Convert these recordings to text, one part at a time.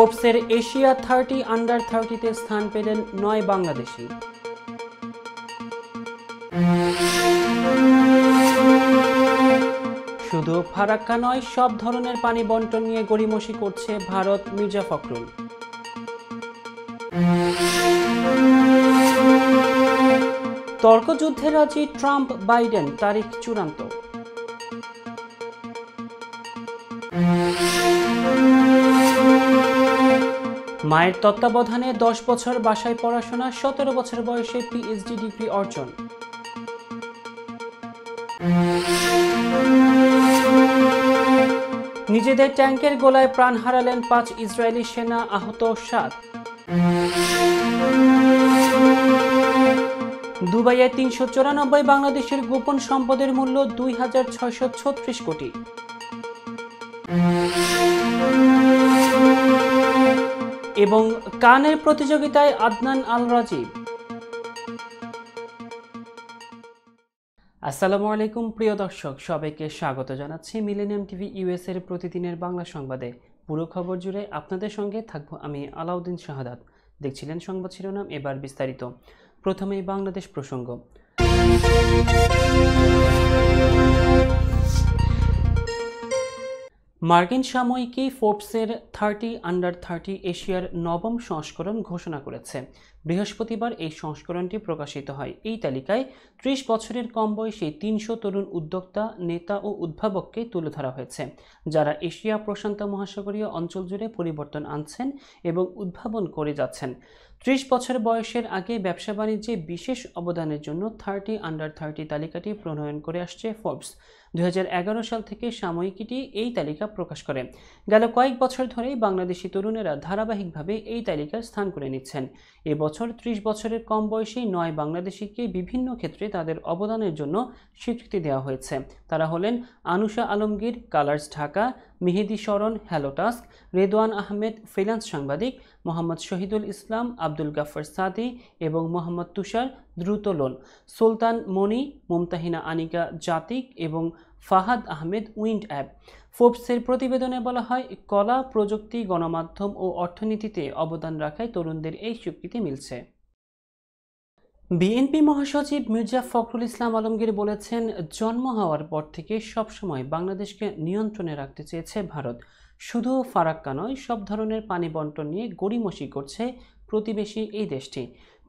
ফোর্বসের Asia 30 under 30-তে স্থান পেলেন 9 বাংলাদেশি। শুধু ফারাক্কা নয়, সব ধরনের পানি বন্টন নিয়ে গড়িমসি করছে ভারত, মির্জা ফখরুল। তর্কযুদ্ধে রাজি ট্রাম্প বাইডেন, তারিখ চূড়ান্ত। মায়ের তত্ত্বাবধানে 10 বছর বাসায় পড়াশোনা, 17 বছর বয়সে পিএইচডি ডিগ্রি অর্জন। নিজেদের ট্যাঙ্কের গোলায় প্রাণ হারালেন 5 ইসরায়েলি সেনা, আহত 7। দুবাইয়ে 394 বাংলাদেশের গোপন সম্পদের মূল্য 2636 কোটি। এবং কানের প্রতিযোগিতায় আদনান আল রাজীব। আসসালামু আলাইকুম প্রিয় দর্শক, সবাইকে স্বাগত জানাচ্ছি মিলেনিয়াম টিভি ইউএস এর প্রতিদিনের বাংলা সংবাদে। পুরো খবর জুড়ে আপনাদের সঙ্গে থাকবো আমি আলাউদ্দিন শাহাদাত। দেখছিলেন সংবাদ শিরোনাম, এবার বিস্তারিত। প্রথমেই বাংলাদেশ প্রসঙ্গ। মার্কিন সাময়িকী ফোর্বসের 30 আন্ডার 30 এশিয়ার নবম সংস্করণ ঘোষণা করেছে। বৃহস্পতিবার এই সংস্করণটি প্রকাশিত হয়। এই তালিকায় 30 বছরের কম বয়সী 300 তরুণ উদ্যোক্তা, নেতা ও উদ্ভাবককে তুলে ধরা হয়েছে, যারা এশিয়া প্রশান্ত মহাসাগরীয় অঞ্চল জুড়ে পরিবর্তন আনছেন এবং উদ্ভাবন করে যাচ্ছেন। 30 বছর বয়সের আগে ব্যবসা বাণিজ্যে বিশেষ অবদানের জন্য 30 আন্ডার 30 তালিকাটি প্রণয়ন করে আসছে ফোর্বস। 2011 সাল থেকে সাময়িকীটি এই তালিকা প্রকাশ করে। গেল কয়েক বছর ধরেই বাংলাদেশি তরুণেরা ধারাবাহিকভাবে এই তালিকায় স্থান করে নিচ্ছেন। এবছর 30 বছরের কম বয়সী 9 বাংলাদেশিকে বিভিন্ন ক্ষেত্রে তাদের অবদানের জন্য স্বীকৃতি দেওয়া হয়েছে। তারা হলেন আনুশা আলমগীর, কালার্স ঢাকা, মেহেদি শরণ, hello task, Redwan Ahmed, freelance সাংবাদিক, মোহাম্মদ শহীদুল ইসলাম, আব্দুল গাফফার সাদি এবং মোহাম্মদ তুষার, দ্রুত লোন, সুলতান মনি, মুমতাহিনা আনিকা জাতিক এবং ফাহাদ আহমেদ, উইন্ড অ্যাপ। ফোর্বসের প্রতিবেদনে বলা হয়, কলা, প্রযুক্তি, গণমাধ্যম ও অর্থনীতিতে অবদান রাখায় তরুণদের এই স্বীকৃতি মিলছে। বিএনপি মহাসচিব মির্জা ফখরুল ইসলাম আলমগীর বলেছেন, জন্ম হওয়ার পর থেকে সবসময় বাংলাদেশকে নিয়ন্ত্রণে রাখতে চেয়েছে ভারত। শুধু ফারাক্কা নয়, সব ধরনের পানি বন্টন নিয়ে গড়িমসি করছে প্রতিবেশী এই দেশটি।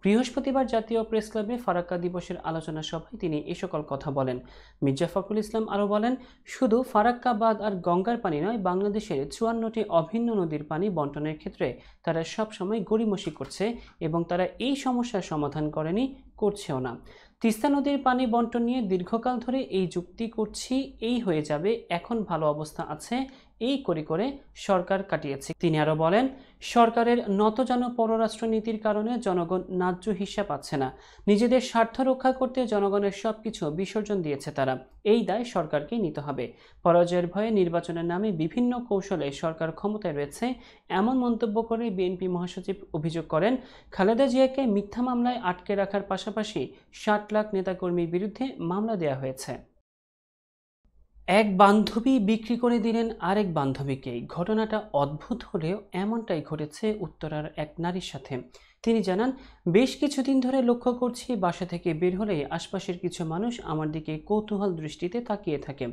বৃহস্পতিবার জাতীয় প্রেস ক্লাবে ফারাক্কা দিবসের আলোচনা সভায় তিনি এ সকল কথা বলেন। মির্জা ফখরুল ইসলাম আরও বলেন, শুধু ফারাক্কা বাঁধ আর গঙ্গার পানি নয়, বাংলাদেশের 54টি অভিন্ন নদীর পানি বন্টনের ক্ষেত্রে তারা সবসময় গড়িমসি করছে এবং তারা এই সমস্যার সমাধান করেনি, করছেও না। তিস্তা নদীর পানি বন্টন নিয়ে দীর্ঘকাল ধরে এই যুক্তি করছি, এই হয়ে যাবে, এখন ভালো অবস্থা আছে, এই করে সরকার কাটিয়েছে। তিনি আরও বলেন, সরকারের নতজানু পররাষ্ট্রনীতির কারণে জনগণ ন্যায্য হিস্যা পাচ্ছে না। নিজেদের স্বার্থ রক্ষা করতে জনগণের সবকিছু বিসর্জন দিয়েছে তারা। এই দায় সরকারকে নিতে হবে। পরাজয়ের ভয়ে নির্বাচনের নামে বিভিন্ন কৌশলে সরকার ক্ষমতায় রয়েছে, এমন মন্তব্য করে বিএনপি মহাসচিব অভিযোগ করেন, খালেদা জিয়াকে মিথ্যা মামলায় আটকে রাখার পাশাপাশি 60 লাখ নেতাকর্মীর বিরুদ্ধে মামলা দেওয়া হয়েছে। এক বান্ধবী বিক্রি করে দিলেন আরেক বান্ধবীকে। ঘটনাটা অদ্ভুত হলেও এমনটাই ঘটেছে উত্তরার এক নারীর সাথে। তিনি জানান, বেশ কিছুদিন ধরে লক্ষ্য করছি, বাসা থেকে বের হলে আশপাশের কিছু মানুষ আমার দিকে কৌতূহল দৃষ্টিতে তাকিয়ে থাকে।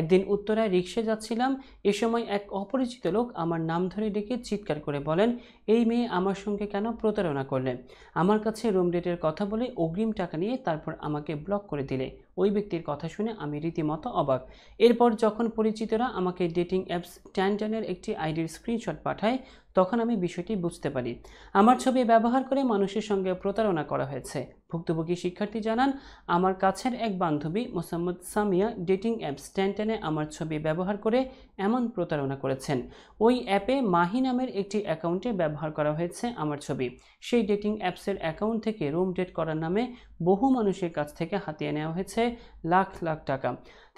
একদিন উত্তরায় রিকশে যাচ্ছিলাম, এ সময় এক অপরিচিত লোক আমার নাম ধরে ডেকে চিৎকার করে বলেন, এই মেয়ে আমার সঙ্গে কেন প্রতারণা করলেন? আমার কাছে রুম রেটের কথা বলে অগ্রিম টাকা নিয়ে তারপর আমাকে ব্লক করে দিলে। ওই ব্যক্তির কথা শুনে আমি রীতিমতো অবাক। এরপর যখন পরিচিতরা আমাকে ডেটিং অ্যাপস ট্যানটানের একটি আইডির স্ক্রিনশট পাঠায়, তখন আমি বিষয়টি বুঝতে পারি। আমার ছবি ব্যবহার করে মানুষের সঙ্গে প্রতারণা করা হয়েছে। ভুক্তভোগী শিক্ষার্থী জানান, আমার কাছের এক বান্ধবী মোসাম্মদ সামিয়া ডেটিং অ্যাপস ট্যানটানে আমার ছবি ব্যবহার করে এমন প্রতারণা করেছেন। ওই অ্যাপে মাহি নামের একটি অ্যাকাউন্টে ব্যবহার করা হয়েছে আমার ছবি। সেই ডেটিং অ্যাপসের অ্যাকাউন্ট থেকে রুম ডেট করার নামে বহু মানুষের কাছ থেকে হাতিয়ে নেওয়া হয়েছে লাখ লাখ টাকা।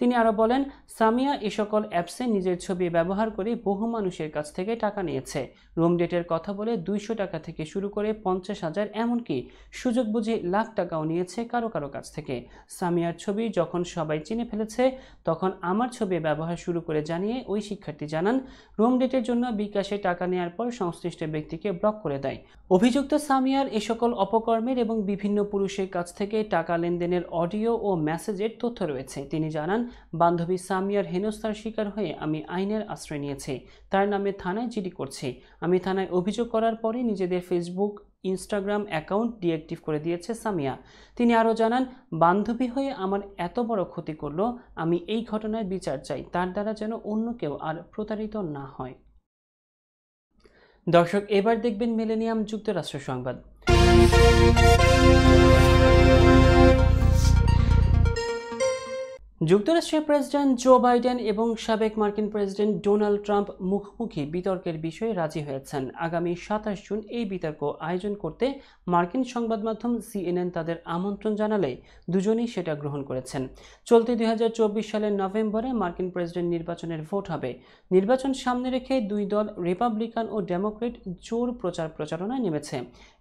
তিনি আরও বলেন, সামিয়া এ সকল অ্যাপসে নিজের ছবি ব্যবহার করে বহু মানুষের কাছ থেকে টাকা নিয়েছে। রুম ডেটের কথা বলে 200 টাকা থেকে শুরু করে 50,000, এমনকি সুযোগ বুঝে লাখ টাকাও নিয়েছে কারো কারো কাছ থেকে। সামিয়ার ছবি যখন সবাই চিনে ফেলেছে তখন আমার ছবি ব্যবহার শুরু করে জানিয়ে ওই শিক্ষার্থী জানান, রুম ডেটের জন্য বিকাশে টাকা নেওয়ার পর সংশ্লিষ্ট ব্যক্তিকে ব্লক করে দেয়। অভিযুক্ত সামিয়ার এ সকল অপকর্মের এবং বিভিন্ন পুরুষের কাছ থেকে টাকা লেনদেনের অডিও ও মেসেজের তথ্য রয়েছে। তিনি জানান, বান্ধবী সামিয়ার হেনস্থার শিকার হয়ে আমি আইনের আশ্রয় নিয়েছি। তার নামে থানায় জিডি করছি। আমি থানায় অভিযোগ করার পরে নিজেদের ফেসবুক, ইনস্টাগ্রাম অ্যাকাউন্ট ডিঅ্যাক্টিভ করে দিয়েছে সামিয়া। তিনি আরও জানান, বান্ধবী হয়ে আমার এত বড় ক্ষতি করলো, আমি এই ঘটনার বিচার চাই। তার দ্বারা যেন অন্য কেউ আর প্রতারিত না হয়। দর্শক, এবার দেখবেন মিলেনিয়াম যুক্তরাষ্ট্র সংবাদ। যুক্তরাষ্ট্রের প্রেসিডেন্ট জো বাইডেন এবং সাবেক মার্কিন প্রেসিডেন্ট ডোনাল্ড ট্রাম্প মুখোমুখি বিতর্কের বিষয়ে রাজি হয়েছেন। আগামী 27 জুন এই বিতর্ক আয়োজন করতে মার্কিন সংবাদ মাধ্যম CNN তাদের আমন্ত্রণ জানালে দুজনেই সেটা গ্রহণ করেছেন। চলতি 2024 সালের নভেম্বরে মার্কিন প্রেসিডেন্ট নির্বাচনের ভোট হবে। নির্বাচন সামনে রেখে দুই দল রিপাবলিকান ও ডেমোক্রেট জোর প্রচারণায় নেমেছে।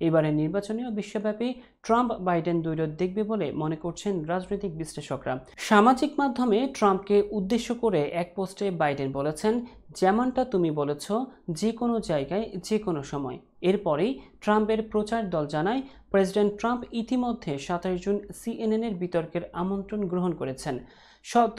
এবারের নির্বাচনেও বিশ্বব্যাপী ট্রাম্প বাইডেন দ্বৈরথ দেখবে বলে মনে করছেন রাজনৈতিক বিশ্লেষকরা। সামাজিক মাধ্যমে ট্রাম্পকে উদ্দেশ্য করে এক পোস্টে বাইডেন বলেছেন, যেমনটা তুমি বলেছ, যে কোনো জায়গায় যে কোনো সময়। এরপরেই ট্রাম্পের প্রচার দল জানায়, প্রেসিডেন্ট ট্রাম্প ইতিমধ্যে 27 জুন CNN-এর বিতর্কের আমন্ত্রণ গ্রহণ করেছেন।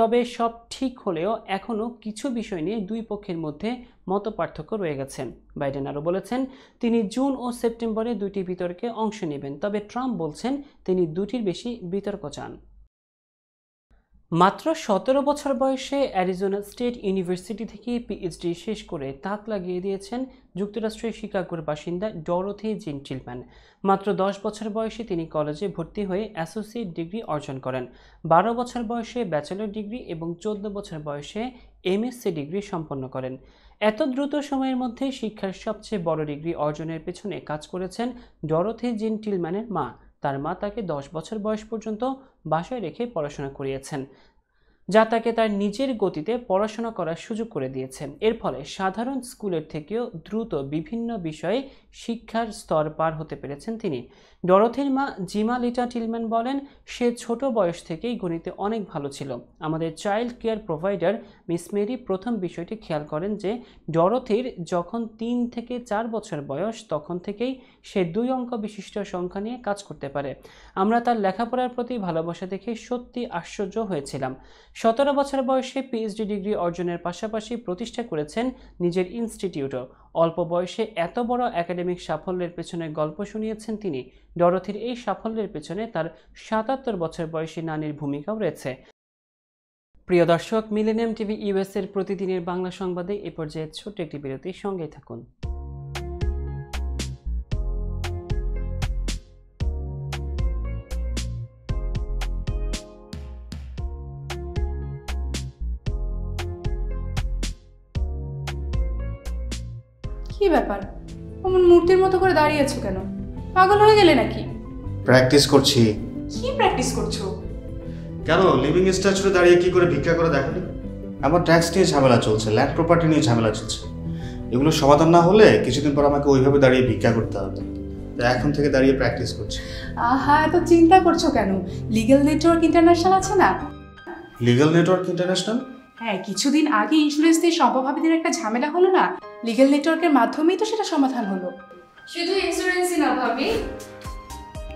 তবে সব ঠিক হলেও এখনও কিছু বিষয় নিয়ে দুই পক্ষের মধ্যে মতপার্থক্য রয়ে গেছে। বাইডেন আরও বলেছেন, তিনি জুন ও সেপ্টেম্বরে দুটি বিতর্কে অংশ নেবেন। তবে ট্রাম্প বলছেন তিনি দুটির বেশি বিতর্ক চান। মাত্র 17 বছর বয়সে অ্যারিজোনা স্টেট ইউনিভার্সিটি থেকে PhD শেষ করে তাক লাগিয়ে দিয়েছেন যুক্তরাষ্ট্রের শিকাগোর বাসিন্দা ডরোথি জিন টিলম্যান। মাত্র 10 বছর বয়সে তিনি কলেজে ভর্তি হয়ে অ্যাসোসিয়েট ডিগ্রি অর্জন করেন। 12 বছর বয়সে ব্যাচেলর ডিগ্রি এবং 14 বছর বয়সে MSc ডিগ্রি সম্পন্ন করেন। এত দ্রুত সময়ের মধ্যে শিক্ষার সবচেয়ে বড় ডিগ্রি অর্জনের পেছনে কাজ করেছেন ডরোথি জিন টিলম্যানের মা। তার মা তাকে 10 বছর বয়স পর্যন্ত বাসায় রেখে পড়াশোনা করিয়েছেন, যা তাকে তার নিজের গতিতে পড়াশোনা করার সুযোগ করে দিয়েছে। এর ফলে সাধারণ স্কুলের থেকেও দ্রুত বিভিন্ন বিষয়ে শিক্ষার স্তর পার হতে পেরেছেন তিনি। ডরোথির মা জিমা লিটা টিলম্যান বলেন, সে ছোট বয়স থেকেই গণিতে অনেক ভালো ছিল। আমাদের child care provider miss Mary প্রথম বিষয়টি খেয়াল করেন যে ডরোথির যখন 3 থেকে 4 বছর বয়স, তখন থেকেই সে 2 অঙ্ক বিশিষ্ট সংখ্যা নিয়ে কাজ করতে পারে। আমরা তার লেখাপড়ার প্রতি ভালোবাসা দেখে সত্যি আশ্চর্য হয়েছিলাম। 17 বছর বয়সে PhD ডিগ্রি অর্জনের পাশাপাশি প্রতিষ্ঠা করেছেন নিজের ইনস্টিটিউটও। অল্প বয়সে এত বড় একাডেমিক সাফল্যের পেছনে গল্প শুনিয়েছেন তিনি। ডরোথির এই সাফল্যের পেছনে তার 77 বছর বয়সী নানির ভূমিকাও রয়েছে। প্রিয় দর্শক, মিলেনিয়াম টিভি US এর প্রতিদিনের বাংলা সংবাদে এ পর্যায়ে ছোট্ট একটি বিরতির সঙ্গেই থাকুন। কি ব্যাপার, অমন মূর্তির মতো করে দাঁড়িয়ে আছো কেন? পাগল হয়ে গেলে নাকি? প্র্যাকটিস করছি। কি প্র্যাকটিস করছো? কেন লিভিং স্ট্যাচুরে দাঁড়িয়ে কি করে ভিক্ষা করে দেখালি? আমার ট্যাক্স নিয়ে ঝামেলা চলছে, ল্যান্ড প্রপার্টি নিয়ে ঝামেলা চলছে। এগুলো সমাধান না হলে কিছুদিন পর আমাকে ওইভাবে দাঁড়িয়ে ভিক্ষা করতে হবে। তাই এখন থেকে দাঁড়িয়ে প্র্যাকটিস করছি। আহা, এত চিন্তা করছো কেন? লিগ্যাল নেটওয়ার্ক ইন্টারন্যাশনাল আছে না? Legal network international? হ্যাঁ, কিছুদিন আগে ইন্স্যুরেন্স দিয়ে সম্পভাবীদের একটা ঝামেলা হলো না, লিগ্যাল নেটওয়ার্কের মাধ্যমেই তো সেটা সমাধান হলো। শুধু ইন্স্যুরেন্সই না ভাবি,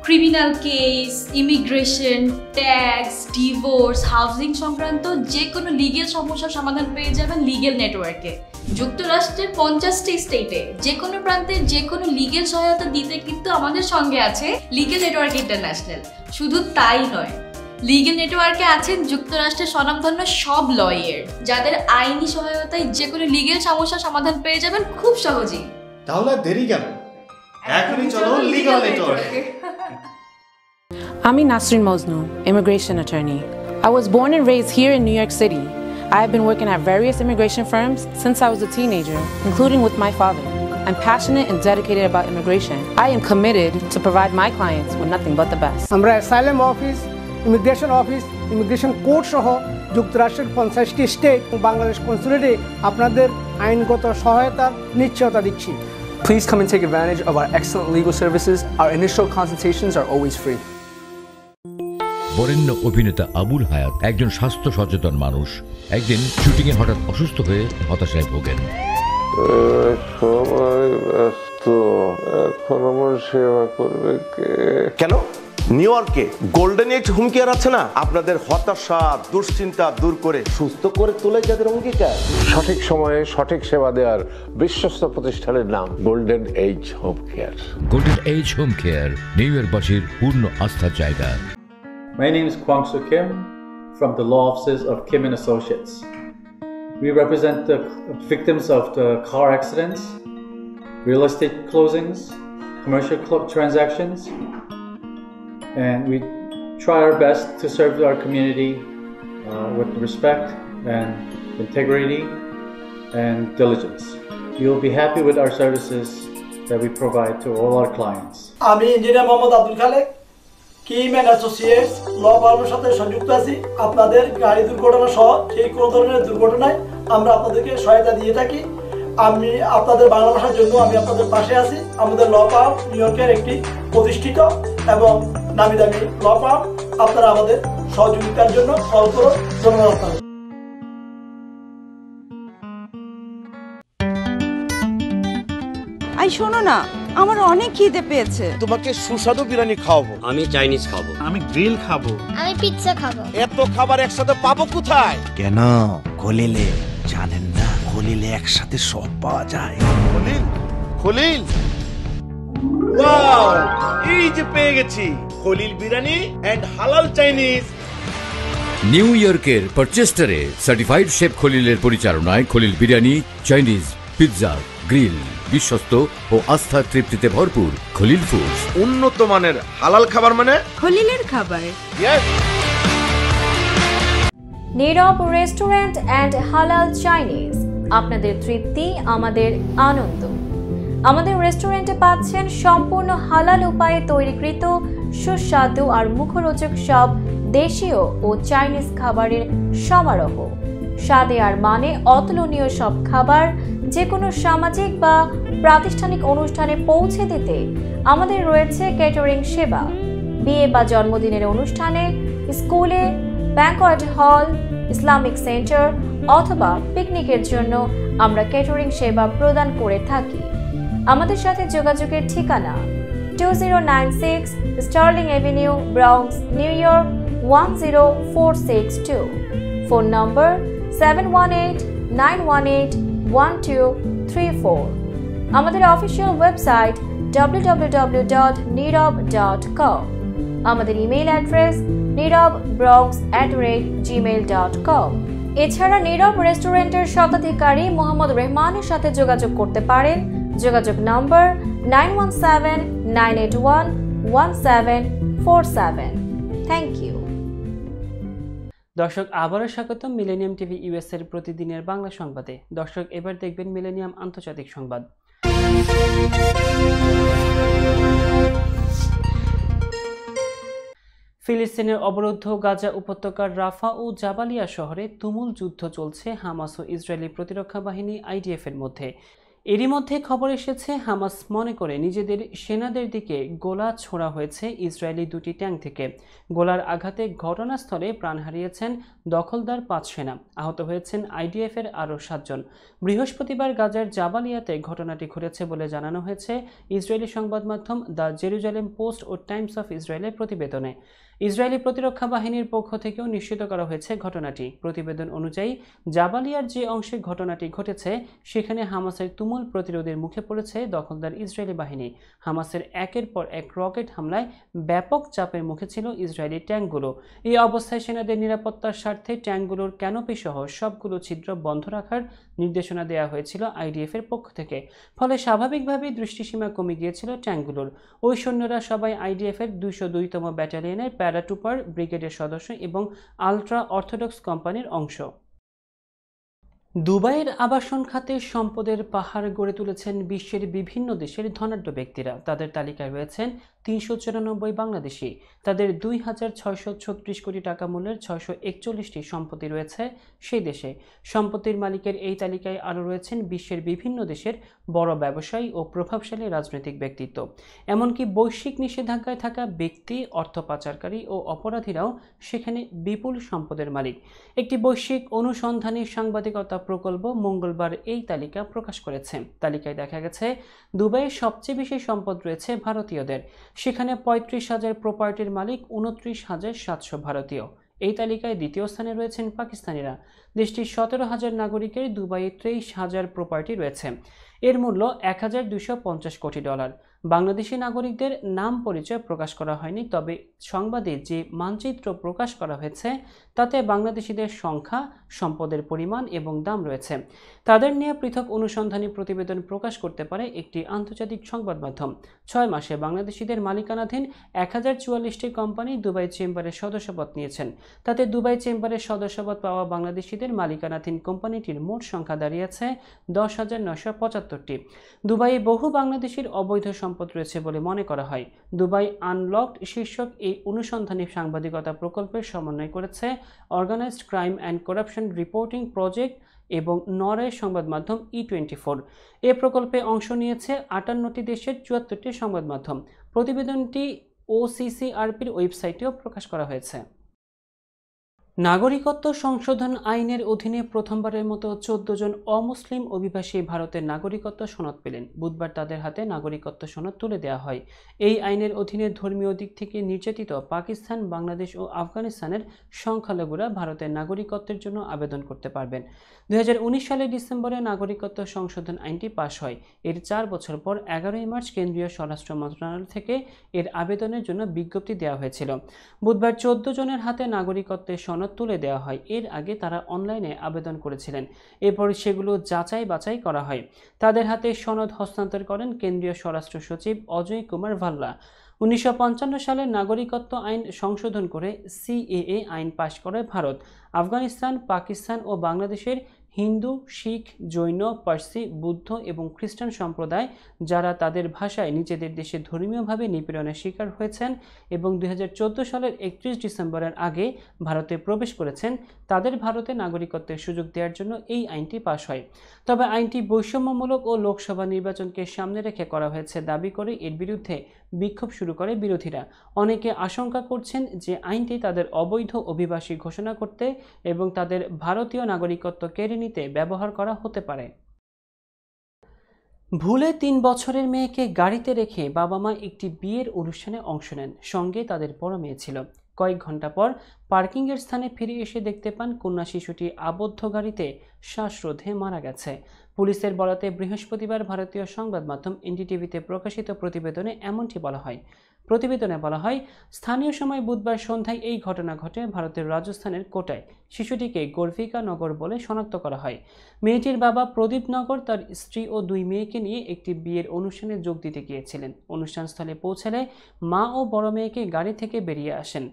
criminal case, immigration, tax, divorce, housing সংক্রান্ত যে কোনো লিগ্যাল সমস্যার সমাধান পেয়ে যাবেন লিগ্যাল নেটওয়ার্কে। যুক্তরাষ্ট্রের 50টি স্টেটে যে কোনো প্রান্তে যে কোনো লিগ্যাল সহায়তা দিতে কিন্তু আমাদের সঙ্গে আছে লিগ্যাল নেটওয়ার্ক ইন্টারন্যাশনাল। শুধু তাই নয়, লিগ্যাল নেটওয়ার্কে আছেন যুক্তরাষ্ট্রের স্বনামধন্য সব লয়ার, যাদের আইনি সহায়তায় যে কোনো লিগ্যাল সমস্যার সমাধান পেয়ে যাবেন খুব সহজেই। তাহলে দেরি কেন? এখনই চলো লিগ্যাল নেটওয়ার্কে। I'm Nasrin Mosnu, immigration attorney. I was born and raised here in New York City. I have been working at various immigration firms since I was a teenager, including with my father. I'm passionate and dedicated about immigration. I am committed to provide my clients with nothing but the best. আমরা asylum office, immigration office immigration code সহ যুক্তরাষ্ট্রের 50টি state ও বাংলাদেশ কনসুলেটে আপনাদের আইনগত সহায়তার নিশ্চয়তা দিচ্ছি। Please come and take advantage of our excellent legal services. Our initial consultations are always free. বরেণ্য অভিনেতা আবুল হায়াত একজন স্বাস্থ্য সচেতন মানুষ। একদিন শুটিংয়ে হঠাৎ অসুস্থ হয়ে হতাশায় ভোগেন। সবাই ব্যস্ত, এখন আমার সেবা করবে কে? কেন? নিউ ইয়র্কে গোল্ডেন এজ হোম কেয়ার আছে না, আপনাদের হতাশা দুশ্চিন্তা দূর করে সুস্থ করে তোলে যাদের অঙ্গীকার। সঠিক সময়ে সঠিক সেবা দেওয়ার বিশ্বস্ত প্রতিষ্ঠানের নাম golden age home care. Golden age home care New ইয়র্কবাসীর পূর্ণ আস্থার জায়গা। My name is Kwang Soo Kim from the law offices of Kim & Associates. We represent the victims of the car accidents, real estate closings, commercial transactions, and we try our best to serve our community with respect and integrity and diligence. You'll be happy with our services that we provide to all our clients. আমি engineer Mohammad Abdul Khalek, Kim and associates law ফার্মের সাথে সংযুক্ত আছি। আপনাদের গাড়ি দুর্ঘটনা সহ সেই কোনো ধরনের দুর্ঘটনায় আমরা আপনাদেরকে সহায়তা দিয়ে থাকি। আমি আপনাদের বাংলা ভাষার জন্য আমি আপনাদের পাশে আছি। আমাদের ল ফার্ম নিউ ইয়র্কের একটি প্রতিষ্ঠিত এবং নামি দামি ল ফার্ম। আপনারা আমাদের সহযোগিতার জন্য কল করুন। ধন্যবাদ আপনাদের। আই শোনো না, আমার অনেক খিদে পেয়েছে। তোমাকে সুস্বাদু বিরিয়ানি খাওয়াবো। আমি চাইনিজ খাবো। আমি গ্রিল খাবো। আমি পিৎজা খাবো। এত খাবার একসাথে পাবো কোথায়? কেন খলিলে জানেন না? খলিলে একসাথে সব পাওয়া যায়। খলিল, খলিল, ওয়াও, এই যে পেয়ে গেছি খলিল বিরিয়ানি এন্ড হালাল চাইনিজ। নিউ ইয়র্কের পারচেস্টারে সার্টিফাইড শেফ খলিলের পরিচালনায় Khalil biryani, Chinese, pizza, grill, বিশ্বস্ত ও আস্থার তৃপ্তিতে ভরপুর খলিল ফুডস। উন্নত মানের হালাল খাবার মানে খলিলের খাবার। নীরব রেস্টুরেন্ট অ্যান্ড হালাল চাইনিজ, আপনাদের তৃপ্তি আমাদের আনন্দ। আমাদের রেস্টুরেন্টে পাচ্ছেন সম্পূর্ণ হালাল উপায়ে তৈরিকৃত সুস্বাদু আর মুখরোচক সব দেশীয় ও চাইনিজ খাবারের সমারোহ। স্বাদে আর মানে অতুলনীয় সব খাবার যে কোনো সামাজিক বা প্রাতিষ্ঠানিক অনুষ্ঠানে পৌঁছে দিতে আমাদের রয়েছে ক্যাটারিং সেবা। বিয়ে বা জন্মদিনের অনুষ্ঠানে, স্কুলে, ব্যাংকোয়েট হল, ইসলামিক সেন্টার অথবা পিকনিকের জন্য আমরা ক্যাটারিং সেবা প্রদান করে থাকি। আমাদের সাথে যোগাযোগের ঠিকানা 2096 Sterling Avenue, Bronx, New York 10462। Phone number 718-918-1234। আমাদের অফিসিয়াল ওয়েবসাইট www.nirab.com। আমাদের ইমেইল অ্যাড্রেস nirab@gmail.com। এছাড়া নীরব রেস্টুরেন্টের স্বত্বাধিকারী মোহাম্মদ রহমানের সাথে যোগাযোগ করতে পারেন। যোগাযোগ নম্বর 9179811747। Thank you. দর্শক, আবারও স্বাগতম মিলেনিয়াম টিভি ইউএস এর প্রতিদিনের বাংলা সংবাদে। দর্শক, এবার দেখবেন মিলেনিয়াম আন্তর্জাতিক সংবাদ। ফিলিস্তিনের অবরুদ্ধ গাজা উপত্যকার রাফা ও জাবালিয়া শহরে তুমুল যুদ্ধ চলছে হামাস ও ইসরায়েলি প্রতিরক্ষা বাহিনী আইডিএফ এর মধ্যে। এরই মধ্যে খবর এসেছে হামাস মনে করে নিজেদের সেনাদের দিকে গোলা ছোড়া হয়েছে ইসরায়েলি দুটি ট্যাঙ্ক থেকে। গোলার আঘাতে ঘটনাস্থলে প্রাণ হারিয়েছেন দখলদার 5 সেনা, আহত হয়েছেন আইডিএফ এর আরও 7 জন। বৃহস্পতিবার গাজার জাবালিয়াতে ঘটনাটি ঘটেছে বলে জানানো হয়েছে ইসরায়েলি সংবাদ মাধ্যম দ্য জেরুজালেম পোস্ট ও টাইমস অফ ইসরায়েলের প্রতিবেদনে। ইসরায়েলি প্রতিরক্ষা বাহিনীর পক্ষ থেকেও নিশ্চিত করা হয়েছে ঘটনাটি। প্রতিবেদন অনুযায়ী জাবালিয়ার যে অংশে ঘটনাটি ঘটেছে সেখানে হামাসের তুমুল প্রতিরোধের মুখে পড়েছে দখলদার ইসরায়েলি বাহিনী। হামাসের একের পর এক রকেট হামলায় ব্যাপক চাপের মুখে ছিল ইসরায়েলি ট্যাঙ্কগুলো। এই অবস্থায় সেনাদের নিরাপত্তার স্বার্থে ট্যাঙ্কগুলোর ক্যানোপি সহ সবগুলো ছিদ্র বন্ধ রাখার নির্দেশনা দেওয়া হয়েছিল আইডিএফ এর পক্ষ থেকে। ফলে স্বাভাবিকভাবেই দৃষ্টিসীমা কমে গিয়েছিল ট্যাঙ্কগুলোর। ওই সৈন্যরা সবাই আইডিএফ এর 202তম ব্যাটালিয়নের প্যারাট্রুপার ব্রিগেডের সদস্য এবং আলট্রা অর্থোডক্স কোম্পানির অংশ। দুবাইয়ের আবাসন খাতে সম্পদের পাহাড় গড়ে তুলেছেন বিশ্বের বিভিন্ন দেশের ধনাঢ্য ব্যক্তিরা। তাদের তালিকায় রয়েছেন ৩৯৪ বাংলাদেশি। তাদের ২,৬৩৬ কোটি টাকা মূল্যের ৬৪১টি সম্পত্তি রয়েছে সেই দেশে। সম্পত্তির মালিকের এই তালিকায় আরও রয়েছেন বিশ্বের বিভিন্ন দেশের বড় ব্যবসায়ী ও প্রভাবশালী রাজনৈতিক ব্যক্তিত্ব। এমনকি বৈশ্বিক নিষেধাজ্ঞায় থাকা ব্যক্তি, অর্থ পাচারকারী ও অপরাধীরাও সেখানে বিপুল সম্পদের মালিক। একটি বৈশ্বিক অনুসন্ধানী সাংবাদিকতা প্রকল্প মঙ্গলবার এই তালিকা প্রকাশ করেছে। তালিকায় দেখা গেছে দুবাইয়ে সবচেয়ে বেশি সম্পদ রয়েছে ভারতীয়দের। সেখানে ৩৫,০০০ প্রপার্টির মালিক ২৯,৭০০ ভারতীয়। এই তালিকায় দ্বিতীয় স্থানে রয়েছেন পাকিস্তানিরা। দেশটির ১৭,০০০ নাগরিকের দুবাইয়ে ২৩,০০০ প্রপার্টি রয়েছে। এর মূল্য $১,২৫০ কোটি। বাংলাদেশি নাগরিকদের নাম পরিচয় প্রকাশ করা হয়নি, তবে সংবাদে যে মানচিত্র প্রকাশ করা হয়েছে তাতে বাংলাদেশিদের সংখ্যা, সম্পদের পরিমাণ এবং দাম রয়েছে। তাদের নিয়ে পৃথক অনুসন্ধানী প্রতিবেদন প্রকাশ করতে পারে একটি আন্তর্জাতিক সংবাদ মাধ্যম। ৬ মাসে বাংলাদেশিদের মালিকানাধীন ১,০৪৪টি কোম্পানি দুবাই চেম্বারের সদস্যপদ নিয়েছেন। তাতে দুবাই চেম্বারের সদস্যপদ পাওয়া বাংলাদেশিদের মালিকানাধীন কোম্পানিটির মোট সংখ্যা দাঁড়িয়েছে ১০,৯৭৫টি। দুবাইয়ে বহু বাংলাদেশির অবৈধ সম্পদ রয়েছে বলে মনে করা হয়। দুবাই আনলকড শীর্ষক এই অনুসন্ধানী সাংবাদিকতা প্রকল্পের সমন্বয় করেছে organized crime and corruption reporting project এবং নরওয়ে সংবাদ মাধ্যম E24। এ প্রকল্পে অংশ নিয়েছে ৫৮টি দেশের ৭৪টি সংবাদ মাধ্যম। প্রতিবেদনটি OCCRPর ওয়েবসাইটেও প্রকাশ করা হয়েছে। নাগরিকত্ব সংশোধন আইনের অধীনে প্রথমবারের মতো ১৪ জন অমুসলিম অভিবাসী ভারতের নাগরিকত্ব সনদ পেলেন। বুধবার তাদের হাতে নাগরিকত্ব সনদ তুলে দেওয়া হয়। এই আইনের অধীনে ধর্মীয় দিক থেকে নির্যাতিত পাকিস্তান, বাংলাদেশ ও আফগানিস্তানের সংখ্যালঘুরা ভারতের নাগরিকত্বের জন্য আবেদন করতে পারবেন। ২০১৯ সালের ডিসেম্বরে নাগরিকত্ব সংশোধন আইনটি পাশ হয়। এর ৪ বছর পর ১১ই মার্চ কেন্দ্রীয় স্বরাষ্ট্র মন্ত্রণালয় থেকে এর আবেদনের জন্য বিজ্ঞপ্তি দেওয়া হয়েছিল। বুধবার ১৪ জনের হাতে নাগরিকত্বের সনদ তুলে দেওয়া হয়। এর আগে তারা অনলাইনে আবেদন করেছিলেন। এরপর সেগুলো যাচাই বাছাই করা হয়। তাদের হাতে সনদ হস্তান্তর করেন কেন্দ্রীয় স্বরাষ্ট্র সচিব অজয় কুমার ভাল্লা। ১৯৫৫ সালে নাগরিকত্ব আইন সংশোধন করে CAA আইন পাশ করে ভারত। আফগানিস্তান, পাকিস্তান ও বাংলাদেশের হিন্দু, শিখ, জৈন, পার্সি, বুদ্ধ এবং খ্রিস্টান সম্প্রদায় যারা তাদের ভাষায় নিজেদের দেশে ধর্মীয়ভাবে নিপীড়নের শিকার হয়েছেন এবং ২০১৪ সালের ৩১ ডিসেম্বরের আগে ভারতে প্রবেশ করেছেন, তাদের ভারতে নাগরিকত্বের সুযোগ দেওয়ার জন্য এই আইনটি পাশ হয়। তবে আইনটি বৈষম্যমূলক ও লোকসভা নির্বাচনকে সামনে রেখে করা হয়েছে দাবি করে এর বিরুদ্ধে বিক্ষোভ শুরু করে বিরোধীরা। অনেকে আশঙ্কা করছেন যে আইনটি তাদের অবৈধ অভিবাসী ঘোষণা করতে এবং তাদের ভারতীয় নাগরিকত্ব কেড়ে নিতে ব্যবহার করা হতে পারে। ভুলে ৩ বছরের মেয়েকে গাড়িতে রেখে বাবা মা একটি বিয়ের অনুষ্ঠানে অংশ নেন। সঙ্গে তাদের বড় মেয়ে ছিল। কয়েক ঘন্টা পর পার্কিংয়ের স্থানে ফিরে এসে দেখতে পান কন্যা শিশুটি আবদ্ধ গাড়িতে শ্বাসরোধে মারা গেছে। পুলিশের বরাতে বৃহস্পতিবার ভারতীয় সংবাদ মাধ্যম NDTVতে প্রকাশিত প্রতিবেদনে এমনটি বলা হয়। প্রতিবেদনে বলা হয়, স্থানীয় সময় বুধবার সন্ধ্যায় এই ঘটনা ঘটে ভারতের রাজস্থানের কোটায়। শিশুটিকে গর্ভিকা নগর বলে শনাক্ত করা হয়। মেয়েটির বাবা প্রদীপ নগর তার স্ত্রী ও ২ মেয়েকে নিয়ে একটি বিয়ের অনুষ্ঠানে যোগ দিতে গিয়েছিলেন। অনুষ্ঠানস্থলে পৌঁছালে মা ও বড় মেয়েকে গাড়ি থেকে বেরিয়ে আসেন।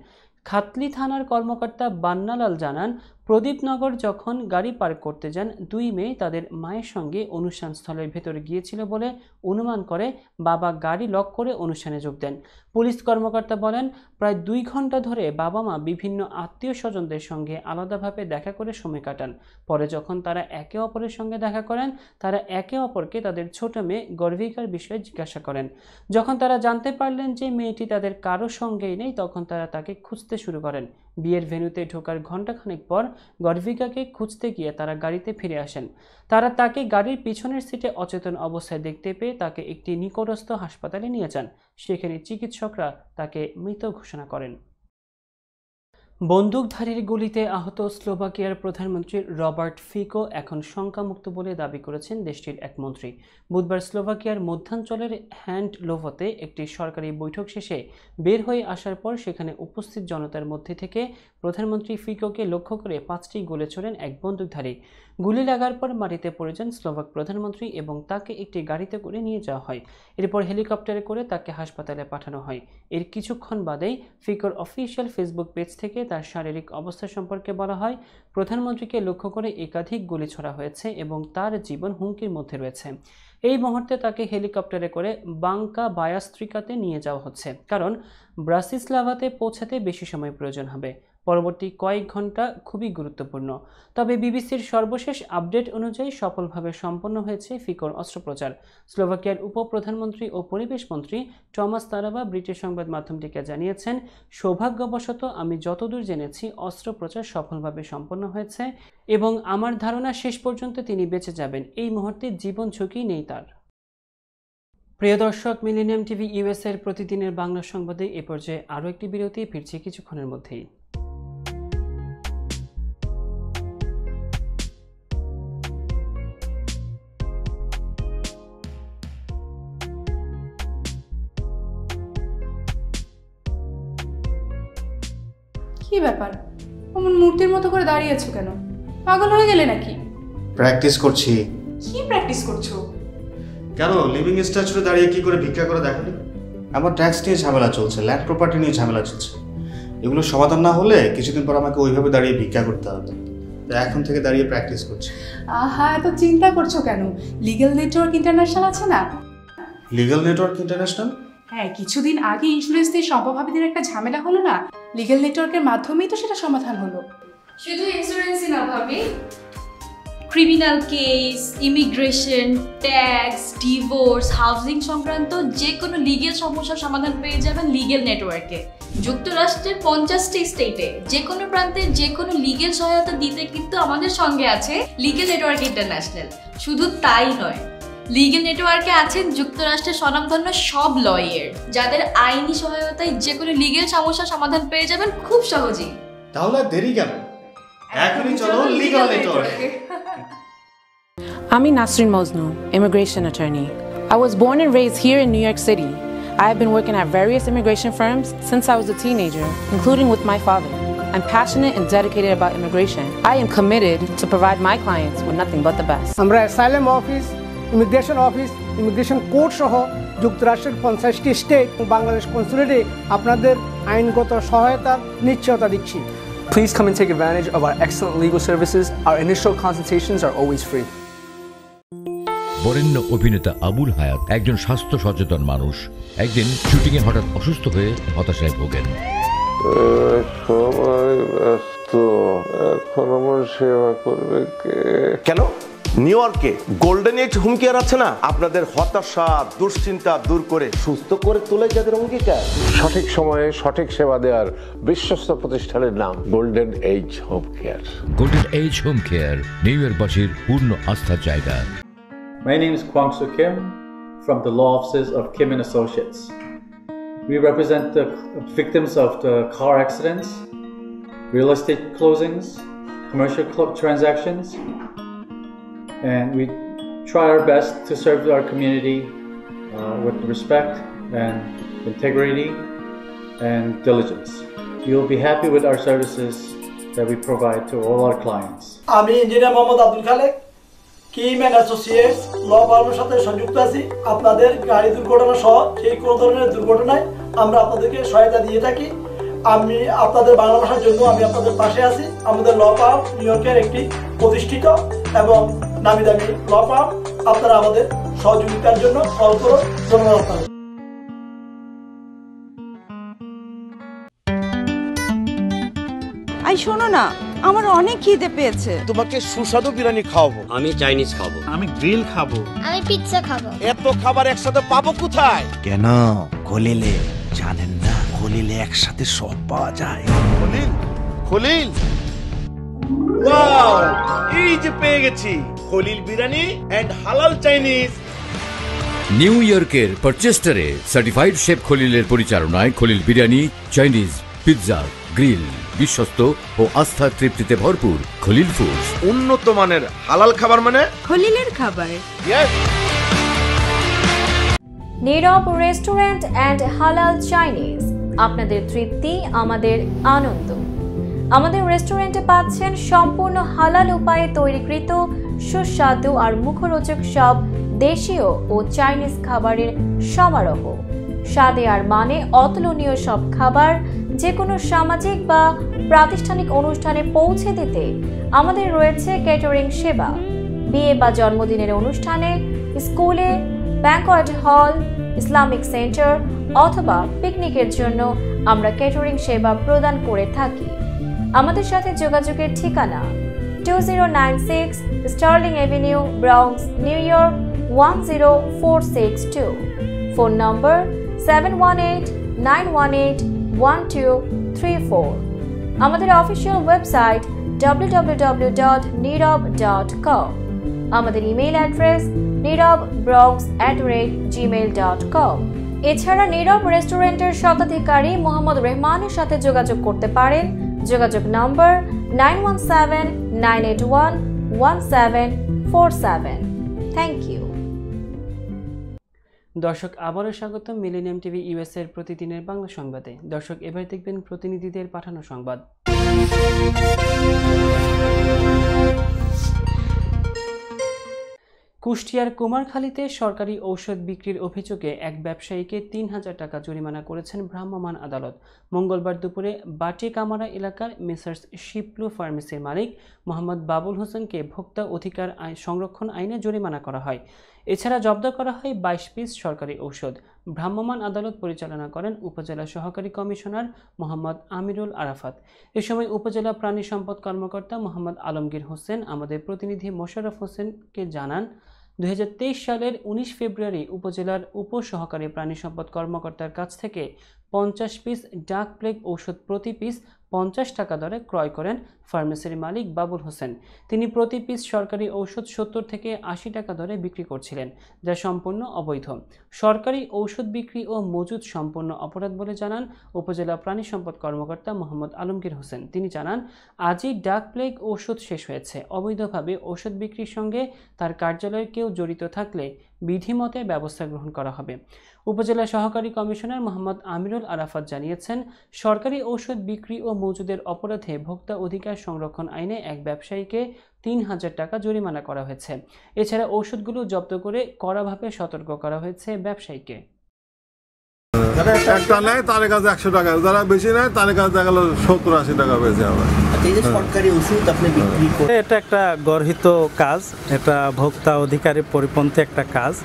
খাতলি থানার কর্মকর্তা বান্নালাল জানান, প্রদীপনগর যখন গাড়ি পার্ক করতে যান, ২ মেয়ে তাদের মায়ের সঙ্গে অনুষ্ঠানস্থলের ভেতরে গিয়েছিল বলে অনুমান করে বাবা গাড়ি লক করে অনুষ্ঠানে যোগ দেন। পুলিশ কর্মকর্তা বলেন, প্রায় ২ ঘন্টা ধরে বাবা মা বিভিন্ন আত্মীয় স্বজনদের সঙ্গে আলাদাভাবে দেখা করে সময় কাটান। পরে যখন তারা একে অপরের সঙ্গে দেখা করেন, তারা একে অপরকে তাদের ছোট মেয়ে গর্ভিকার বিষয়ে জিজ্ঞাসা করেন। যখন তারা জানতে পারলেন যে মেয়েটি তাদের কারো সঙ্গেই নেই, তখন তারা তাকে খুঁজতে শুরু করেন। বিয়ের ভেন্যুতে ঢোকার ঘণ্টাখানেক পর গর্ভিকাকে খুঁজতে গিয়ে তারা গাড়িতে ফিরে আসেন। তারা তাকে গাড়ির পিছনের সিটে অচেতন অবস্থায় দেখতে পেয়ে তাকে একটি নিকটস্থ হাসপাতালে নিয়ে যান। সেখানে চিকিৎসকরা তাকে মৃত ঘোষণা করেন। বন্দুকধারীর গুলিতে আহত স্লোভাকিয়ার প্রধানমন্ত্রী রবার্ট ফিকো এখন শঙ্কামুক্ত বলে দাবি করেছেন দেশটির এক মন্ত্রী। বুধবার স্লোভাকিয়ার মধ্যাঞ্চলের হ্যান্ডলোভতে একটি সরকারি বৈঠক শেষে বের হয়ে আসার পর সেখানে উপস্থিত জনতার মধ্যে থেকে প্রধানমন্ত্রী ফিকোকে লক্ষ্য করে 5টি গুলি ছোড়েন এক বন্দুকধারী। গুলি লাগার পর মাটিতে পড়ে যান স্লোভাক প্রধানমন্ত্রী এবং তাকে একটি গাড়িতে করে নিয়ে যাওয়া হয়। এরপর হেলিকপ্টারে করে তাকে হাসপাতালে পাঠানো হয়। এর কিছুক্ষণ বাদেই ফিকোর অফিসিয়াল ফেসবুক পেজ থেকে তার শারীরিক অবস্থা সম্পর্কে বলা হয়, প্রধানমন্ত্রীকে লক্ষ্য করে একাধিক গুলি ছোড়া হয়েছে এবং তার জীবন হুমকির মধ্যে রয়েছে। এই মুহূর্তে তাকে হেলিকপ্টারে করে বাঙ্কা বায়াস্ত্রিকাতে নিয়ে যাওয়া হচ্ছে, কারণ ব্রাসিসলাভাতে পৌঁছাতে বেশি সময় প্রয়োজন হবে। পরবর্তী কয়েক ঘন্টা খুবই গুরুত্বপূর্ণ। তবে বিবিসির সর্বশেষ আপডেট অনুযায়ী সফলভাবে সম্পন্ন হয়েছে ফিকোর অস্ত্রোপচার। স্লোভাকিয়ার উপপ্রধানমন্ত্রী ও পরিবেশ মন্ত্রী টমাস তারাবা ব্রিটিশ সংবাদ মাধ্যমটিকে জানিয়েছেন, সৌভাগ্যবশত আমি যতদূর জেনেছি অস্ত্রোপচার সফলভাবে সম্পন্ন হয়েছে এবং আমার ধারণা শেষ পর্যন্ত তিনি বেঁচে যাবেন। এই মুহূর্তে জীবন ঝুঁকি নেই তার। প্রিয় দর্শক, মিলেনিয়াম টিভি ইউএস এর প্রতিদিনের বাংলা সংবাদে এ পর্যায়ে আরও একটি বিরতি, ফিরছি কিছুক্ষণের মধ্যেই। কি ব্যাপার, অমন মূর্তির মতো করে দাঁড়িয়ে আছো কেন? পাগল হয়ে গেলে নাকি? প্র্যাকটিস করছি। কি প্র্যাকটিস করছো? কেন লিভিং স্ট্যাচুরে দাঁড়িয়ে কি করে ভিক্ষা করে দেখনি? আমার ট্যাক্স নিয়ে ঝামেলা চলছে, ল্যান্ড প্রপার্টি নিয়ে ঝামেলা চলছে। এগুলো সমাধান না হলে কিছুদিন পর আমাকে ওইভাবে দাঁড়িয়ে ভিক্ষা করতে হবে। তাই এখন থেকে দাঁড়িয়ে প্র্যাকটিস করছি। আহা, এত চিন্তা করছো কেন? লিগ্যাল নেটওয়ার্ক ইন্টারন্যাশনাল আছে না? Legal network international? হ্যাঁ, কিছুদিন আগে ইন্স্যুরেন্স দিয়ে সম্পভাবীদের একটা ঝামেলা হলো না, লিগ্যাল নেটওয়ার্কের মাধ্যমেই তো সেটা সমাধান হলো। শুধু ইন্স্যুরেন্সই না ভাবি, criminal case, immigration, tax, divorce, housing সংক্রান্ত যে কোনো লিগেল সমস্যার সমাধান পেয়ে যাবেন লিগেল নেটওয়ার্কে। যুক্তরাষ্ট্রের 50টি স্টেটে যে কোনো প্রান্তে যে কোনো লিগেল সহায়তা দিতে কিন্তু আমাদের সঙ্গে আছে লিগেল নেটওয়ার্ক ইন্টারন্যাশনাল। শুধু তাই নয়, লিগেল নেটওয়ার্কে আছেন যুক্তরাষ্ট্রের স্বনামধন্য সব লয়ার, যাদের আইনি সহায়তায় যে কোনো লিগেল সমস্যার সমাধান পেয়ে যাবেন খুব সহজেই। তাহলে দেরি কেন? এখনই চলো লিগ্যাল নেটওয়ার্কে। I'm Nasrin Mosno, immigration attorney. I was born and raised here in New York City. I have been working at various immigration firms since I was a teenager, including with my father. I'm passionate and dedicated about immigration. I am committed to provide my clients with nothing but the best. আমরা asylum office, immigration court সহ যুক্তরাষ্ট্রের 50টি state এবং বাংলাদেশ কনসুলেটে আপনাদের আইনগত সহায়তার নিশ্চয়তা দিচ্ছি। Please come and take advantage of our excellent legal services. Our initial consultations are always free. বরেণ্য অভিনেতা আবুল হায়াত একজন স্বাস্থ্য সচেতন মানুষ। একদিন শুটিংয়ে হঠাৎ অসুস্থ হয়ে হতাশায় ভোগেন। সবাই ব্যস্ত, এখন আমার সেবা করবে কে? কেন নিউ ইয়র্কে গোল্ডেন এজ হোম কেয়ার আছে না? আপনাদের হতাশা দুশ্চিন্তা দূর করে সুস্থ করে তোলে যাদের অঙ্গীকার। সঠিক সময়ে সঠিক সেবা দেওয়ার বিশ্বস্ত প্রতিষ্ঠানের নাম golden age home care. Golden age home care New ইয়র্কবাসীর পূর্ণ আস্থার জায়গা। My name is Kwang Soo Kim from the law offices of Kim and Associates. We represent the victims of the car accidents, real estate closings, commercial transactions, and we try our best to serve our community with respect and integrity and diligence. You'll be happy with our services that we provide to all our clients. আমি engineer Mohammad Abdul Khalek, Kim and associates law ফার্মের সাথে সংযুক্ত আছি। আপনাদের গাড়ি দুর্ঘটনা সহ সেই কোনো ধরনের দুর্ঘটনায় আমরা আপনাদেরকে সহায়তা দিয়ে থাকি। আমি আপনাদের বাংলা ভাষার জন্য আমি আপনাদের পাশে আছি। আমাদের ল ফার্ম নিউ ইয়র্কের একটি প্রতিষ্ঠিত এবং নামি দামি ল ফার্ম। আপনারা আমাদের সহযোগিতার জন্য কল করুন। ধন্যবাদ আপনাদের। আই শোনো না, আমার অনেক খিদে পেয়েছে। তোমাকে সুস্বাদু বিরিয়ানি খাওয়াবো। আমি চাইনিজ খাবো। আমি গ্রিল খাবো। আমি পিৎজা খাবো। এত খাবার একসাথে পাবো কোথায়? কেন খলিলে জানেন না? খলিলে একসাথে সব পাওয়া যায়। খলিল, খলিল, ওয়াও, এই যে পেয়ে গেছি খলিল বিরিয়ানি এন্ড হালাল চাইনিজ। নিউ ইয়র্কের পারচেস্টারে সার্টিফাইড শেফ খলিলের পরিচালনায় Khalil biryani, Chinese, pizza, grill, বিশ্বস্ত ও আস্থার তৃপ্তিতে ভরপুর খলিল ফুডস। উন্নত মানের হালাল খাবার মানে খলিলের খাবার। নীরব রেস্টুরেন্ট অ্যান্ড হালাল চাইনিজ, আপনাদের তৃপ্তি আমাদের আনন্দ। আমাদের রেস্টুরেন্টে পাচ্ছেন সম্পূর্ণ হালাল উপায়ে তৈরিকৃত সুস্বাদু আর মুখরোচক সব দেশীয় ও চাইনিজ খাবারের সমারোহ। স্বাদে আর মানে অতুলনীয় সব খাবার যে কোনো সামাজিক বা প্রাতিষ্ঠানিক অনুষ্ঠানে পৌঁছে দিতে আমাদের রয়েছে ক্যাটারিং সেবা। বিয়ে বা জন্মদিনের অনুষ্ঠানে, স্কুলে, ব্যাংকোয়েট হল, ইসলামিক সেন্টার অথবা পিকনিকের জন্য আমরা ক্যাটারিং সেবা প্রদান করে থাকি। আমাদের সাথে যোগাযোগের ঠিকানা 2096 Sterling Avenue, Bronx, New York 10462। Phone number 718-918-1234। আমাদের অফিসিয়াল ওয়েবসাইট www.nirab.com। আমাদের ইমেইল অ্যাড্রেস nirab.bronx@gmail.com। এছাড়া নীরব রেস্টুরেন্টের স্বত্বাধিকারী মোহাম্মদ রহমানের সাথে যোগাযোগ করতে পারেন। যোগাযোগ নম্বর 9179811747। Thank you. দর্শক, আবারও স্বাগত মিলেনিয়াম টিভি ইউএস এর প্রতিদিনের বাংলা সংবাদে। দর্শক, এবার দেখবেন প্রতিনিধিদের পাঠানো সংবাদ। কুষ্টিয়ার কুমারখালীতে সরকারি ঔষধ বিক্রির অভিযোগে এক ব্যবসায়ীকে ৩,০০০ টাকা জরিমানা করেছেন ভ্রাম্যমাণ আদালত। মঙ্গলবার দুপুরে বাটিকামারা এলাকার মেসার্স শিপলু ফার্মেসির মালিক মোহাম্মদ বাবুল হোসেনকে ভোক্তা অধিকার সংরক্ষণ আইনে জরিমানা করা হয়। এছাড়া জব্দ করা হয় ২২ পিস সরকারি ঔষধ। ভ্রাম্যমাণ আদালত পরিচালনা করেন উপজেলা সহকারী কমিশনার মোহাম্মদ আমিরুল আরাফাত। এ সময় উপজেলা প্রাণী সম্পদ কর্মকর্তা মোহাম্মদ আলমগীর হোসেন আমাদের প্রতিনিধি মোশাররফ হোসেনকে জানান, 2023 সালের 19 ফেব্রুয়ারি উপজেলার উপসহকারী প্রাণী সম্পদ কর্মকর্তার কাছ থেকে 50 পিস ডাক প্লেগ ঔষধ প্রতি পিস 50 টাকা দরে ক্রয় করেন ফার্মেসির মালিক বাবুল হোসেন। তিনি প্রতি পিস সরকারি ঔষধ 70 থেকে 80 টাকা দরে বিক্রি করছিলেন, যা সম্পূর্ণ অবৈধ। সরকারি ঔষধ বিক্রি ও মজুদ সম্পূর্ণ অপরাধ বলে জানান উপজেলা প্রাণী সম্পদ কর্মকর্তা মোহাম্মদ আলমগীর হোসেন। তিনি জানান, আজই ডাক প্লেগ ঔষধ শেষ হয়েছে। অবৈধভাবে ঔষধ বিক্রির সঙ্গে তার কার্যালয়ের কেউ জড়িত থাকলে বিধিমতে ব্যবস্থা গ্রহণ করা হবে। উপজেলা সহকারী কমিশনার মোহাম্মদ আমিরুল আরাফাত জানিয়েছেন, সরকারি ঔষধ বিক্রি ও মজুদের অপরাধে ভোক্তা অধিকার সংরক্ষণ আইনে এক ব্যবসায়ীকে ৩,০০০ টাকা জরিমানা করা হয়েছে। এছাড়া ঔষধগুলো জব্দ করে কড়াভাবে সতর্ক করা হয়েছে ব্যবসায়ীকে। একটা নেয় তার কাছে 100 টাকা, যারা বেশি নেয় তার কাছে দেখা গেল 70-80 টাকা বেশি হবে। এটা একটা গর্হিত কাজ, এটা ভোক্তা অধিকারের পরিপন্থী একটা কাজ।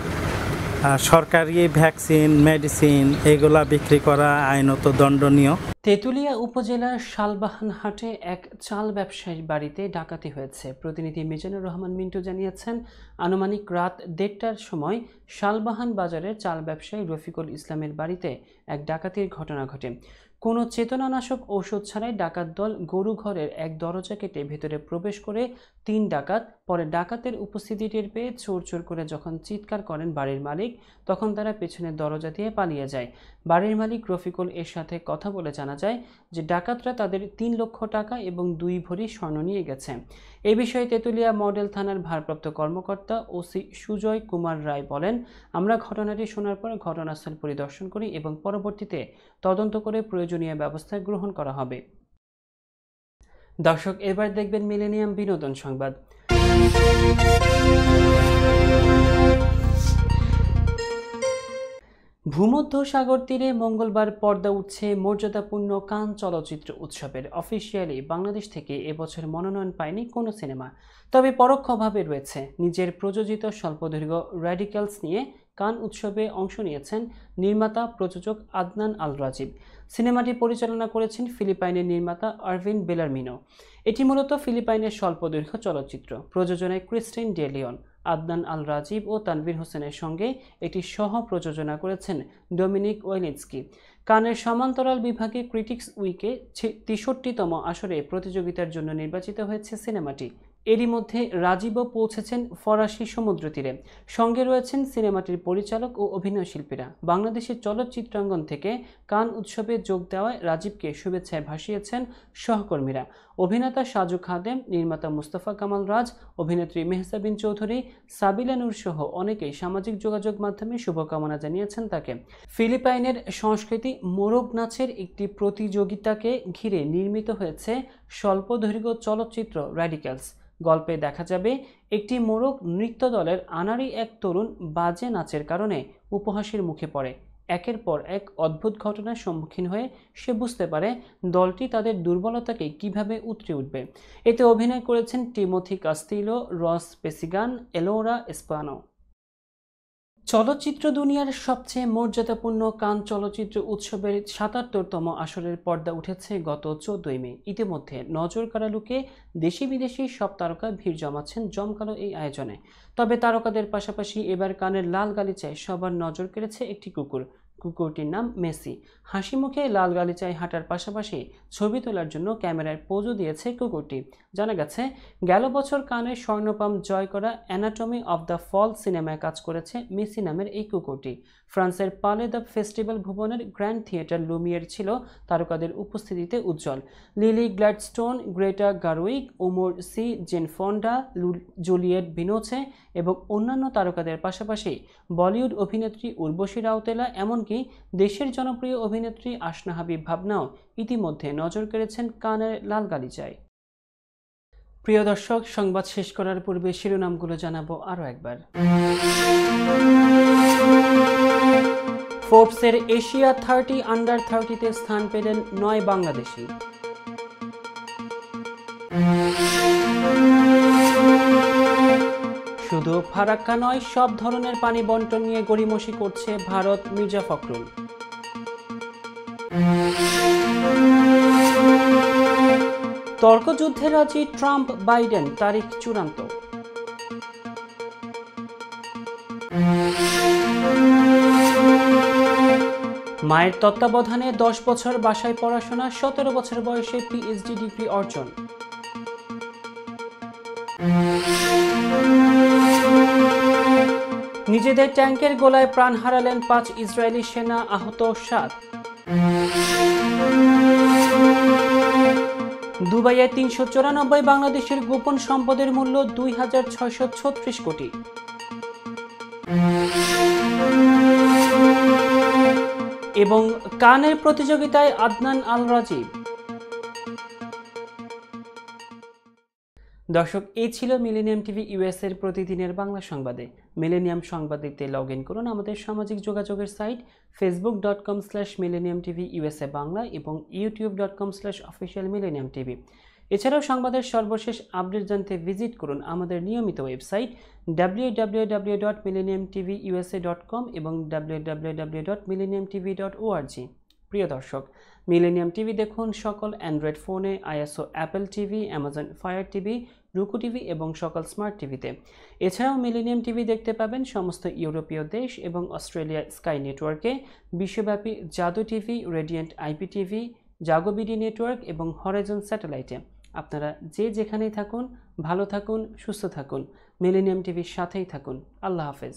সরকারি ভ্যাকসিন, মেডিসিন এগুলা বিক্রি করা আইনত দণ্ডনীয়। তেঁতুলিয়া উপজেলার শালবাহান হাটে এক চাল ব্যবসায়ীর বাড়িতে ডাকাতি হয়েছে। প্রতিনিধি মিজানুর রহমান মিন্টু জানিয়েছেন, আনুমানিক রাত 1:30টার সময় শালবাহান বাজারের চাল ব্যবসায়ী রফিকুল ইসলামের বাড়িতে এক ডাকাতির ঘটনা ঘটে। কোনো চেতনানাশক ঔষধ ছাড়াই ডাকাত দল গরু ঘরের এক দরজা কেটে ভেতরে প্রবেশ করে 3 ডাকাত। পরে ডাকাতের উপস্থিতি টের পেয়ে চোর চোর করে যখন চিৎকার করেন বাড়ির মালিক, তখন তারা পেছনের দরজা দিয়ে পালিয়ে যায়। বাড়ির মালিক রফিকুল এর সাথে কথা বলে জানা যায় যে ডাকাতরা তাদের 3 লক্ষ টাকা এবং 2 ভরি স্বর্ণ নিয়ে গেছে। এ বিষয়ে তেঁতুলিয়া মডেল থানার ভারপ্রাপ্ত কর্মকর্তা ওসি সুজয় কুমার রায় বলেন, আমরা ঘটনাটি শোনার পর ঘটনাস্থল পরিদর্শন করি এবং পরবর্তীতে তদন্ত করে প্রয়োজনীয় ব্যবস্থা গ্রহণ করা হবে। দর্শক, এবার দেখবেন মিলেনিয়াম বিনোদন সংবাদ। ভূমধ্য সাগর তীরে মঙ্গলবার পর্দা উঠছে মর্যাদাপূর্ণ কান চলচ্চিত্র উৎসবের। অফিসিয়ালি বাংলাদেশ থেকে এবছর মনোনয়ন পায়নি কোনো সিনেমা, তবে পরোক্ষভাবে রয়েছে। নিজের প্রযোজিত স্বল্পদৈর্ঘ্য র্যাডিক্যালস নিয়ে কান উৎসবে অংশ নিয়েছেন নির্মাতা প্রযোজক আদনান আল রাজিব। সিনেমাটি পরিচালনা করেছেন ফিলিপাইনের নির্মাতা আরভিন বেলারমিনো। এটি মূলত ফিলিপাইনের স্বল্পদৈর্ঘ্য চলচ্চিত্র। প্রযোজনায় ক্রিস্টিন ডে লিওন, আদনান আল রাজিব ও তানভীর হোসেনের সঙ্গে এটি সহ প্রযোজনা করেছেন ডমিনিক ওয়েনিৎস্কি। কানের সমান্তরাল বিভাগে ক্রিটিক্স উইকে 63তম আসরে প্রতিযোগিতার জন্য নির্বাচিত হয়েছে সিনেমাটি। এরই মধ্যে রাজীবও পৌঁছেছেন ফরাসি সমুদ্র তীরে। সঙ্গে রয়েছেন সিনেমাটির পরিচালক ও অভিনয় শিল্পীরা। বাংলাদেশের চলচ্চিত্রাঙ্গন থেকে কান উৎসবে যোগ দেওয়ায় রাজীবকে শুভেচ্ছায় ভাসিয়েছেন সহকর্মীরা। অভিনেতা সাজু খাদেম, নির্মাতা মুস্তাফা কামাল রাজ, অভিনেত্রী মেহসাবিন চৌধুরী, সাবিলা নূর সহ অনেকেই সামাজিক যোগাযোগ মাধ্যমে শুভকামনা জানিয়েছেন তাকে। ফিলিপাইনের সংস্কৃতি মোরগ নাচের একটি প্রতিযোগিতাকে ঘিরে নির্মিত হয়েছে স্বল্পদৈর্ঘ্য চলচ্চিত্র র্যাডিক্যালস। গল্পে দেখা যাবে একটি মোরগ নৃত্য দলের আনাড়ি এক তরুণ বাজে নাচের কারণে উপহাসের মুখে পড়ে। একের পর এক অদ্ভুত ঘটনার সম্মুখীন হয়ে সে বুঝতে পারে দলটি তাদের দুর্বলতাকে কিভাবে উতরে উঠবে। এতে অভিনয় করেছেন টিমোথি কাস্তিলো, রস পেসিগান, এলোরা এসপানো। চলচ্চিত্র দুনিয়ার সবচেয়ে মর্যাদাপূর্ণ কান চলচ্চিত্র উৎসবের ৭৭তম আসরের পর্দা উঠেছে গত ১৪ই মে। ইতিমধ্যে নজর কাড়া লুকে দেশি বিদেশি সব তারকা ভিড় জমাচ্ছেন জমকালো এই আয়োজনে। তবে তারকাদের পাশাপাশি এবার কানের লাল গালিচায় সবার নজর কেড়েছে একটি কুকুর। কুকুরটির নাম মেসি। হাসি মুখে লাল গালিচায় হাঁটার পাশাপাশি ছবি তোলার জন্য ক্যামেরায় পোজও দিয়েছে কুকুরটি। জানা গেছে গেল বছর কানের স্বর্ণপাম জয় করা অ্যানাটমি অব দ্য ফল সিনেমায় কাজ করেছে মেসি নামের এই কুকুরটি। ফ্রান্সের পালে দ্য ফেস্টিভ্যাল ভবনের গ্র্যান্ড থিয়েটার লুমিয়ের ছিল তারকাদের উপস্থিতিতে উজ্জ্বল। Lily Gladstone, Greta Gerwig, Omar Sy, Jane Fonda, Juliette Binoche এবং অন্যান্য তারকাদের পাশাপাশি বলিউড অভিনেত্রী উর্বশী রাউতেলা, এমনকি দেশের জনপ্রিয় অভিনেত্রী আসনা হাবিব ভাবনাও ইতিমধ্যে নজর কেড়েছেন কানের লাল গালিচায়। প্রিয় দর্শক, সংবাদ শেষ করার পূর্বে শিরোনামগুলো জানাবো আরও একবার। ফোর্বসের এশিয়া 30 আন্ডার 30-তে স্থান পেলেন 9 বাংলাদেশি। শুধু ফারাক্কা নয়, সব ধরনের পানি বন্টন নিয়ে গড়িমসি করছে ভারত, মির্জা ফখরুল। তর্কযুদ্ধে রাজি ট্রাম্প বাইডেন, তারিখ চূড়ান্ত। মায়ের তত্ত্বাবধানে 10 বছর বাসায় পড়াশোনা, 17 বছর বয়সে পিএইচডি ডিগ্রি অর্জন। নিজেদের ট্যাঙ্কের গোলায় প্রাণ হারালেন 5 ইসরায়েলি সেনা, আহত 7। দুবাইয়ে 394 বাংলাদেশের গোপন সম্পদের মূল্য 2636 কোটি। এবং কানের প্রতিযোগিতায় আদনান আল রাজীব। দর্শক, এই ছিল মিলেনিয়াম টিভি ইউএস এর প্রতিদিনের বাংলা সংবাদে। মিলেনিয়াম সংবাদ দেখতে লগ ইন করুন আমাদের সামাজিক যোগাযোগের সাইট facebook.com/millenniumtv/USA বাংলা এবং youtube.com/officialmillenniumtv। এছাড়াও সংবাদের সর্বশেষ আপডেট জানতে ভিজিট করুন আমাদের নিয়মিত ওয়েবসাইট www.millenniumtvusa.com এবং www.millenniumtv.org। প্রিয় দর্শক, মিলেনিয়াম টিভি দেখুন সকল অ্যান্ড্রয়েড ফোনে, ISO Apple TV, Amazon fire TV, রুকু টিভি এবং সকল স্মার্ট টিভিতে। এছাড়াও মিলেনিয়াম টিভি দেখতে পাবেন সমস্ত ইউরোপীয় দেশ এবং অস্ট্রেলিয়া স্কাই নেটওয়ার্কে, বিশ্বব্যাপী জাদু টিভি, রেডিয়েন্ট আইপি টিভি, জাগো বিডি নেটওয়ার্ক এবং হরাইজন স্যাটেলাইটে। আপনারা যে যেখানেই থাকুন, ভালো থাকুন, সুস্থ থাকুন, মিলেনিয়াম টিভির সাথেই থাকুন। আল্লাহ হাফেজ।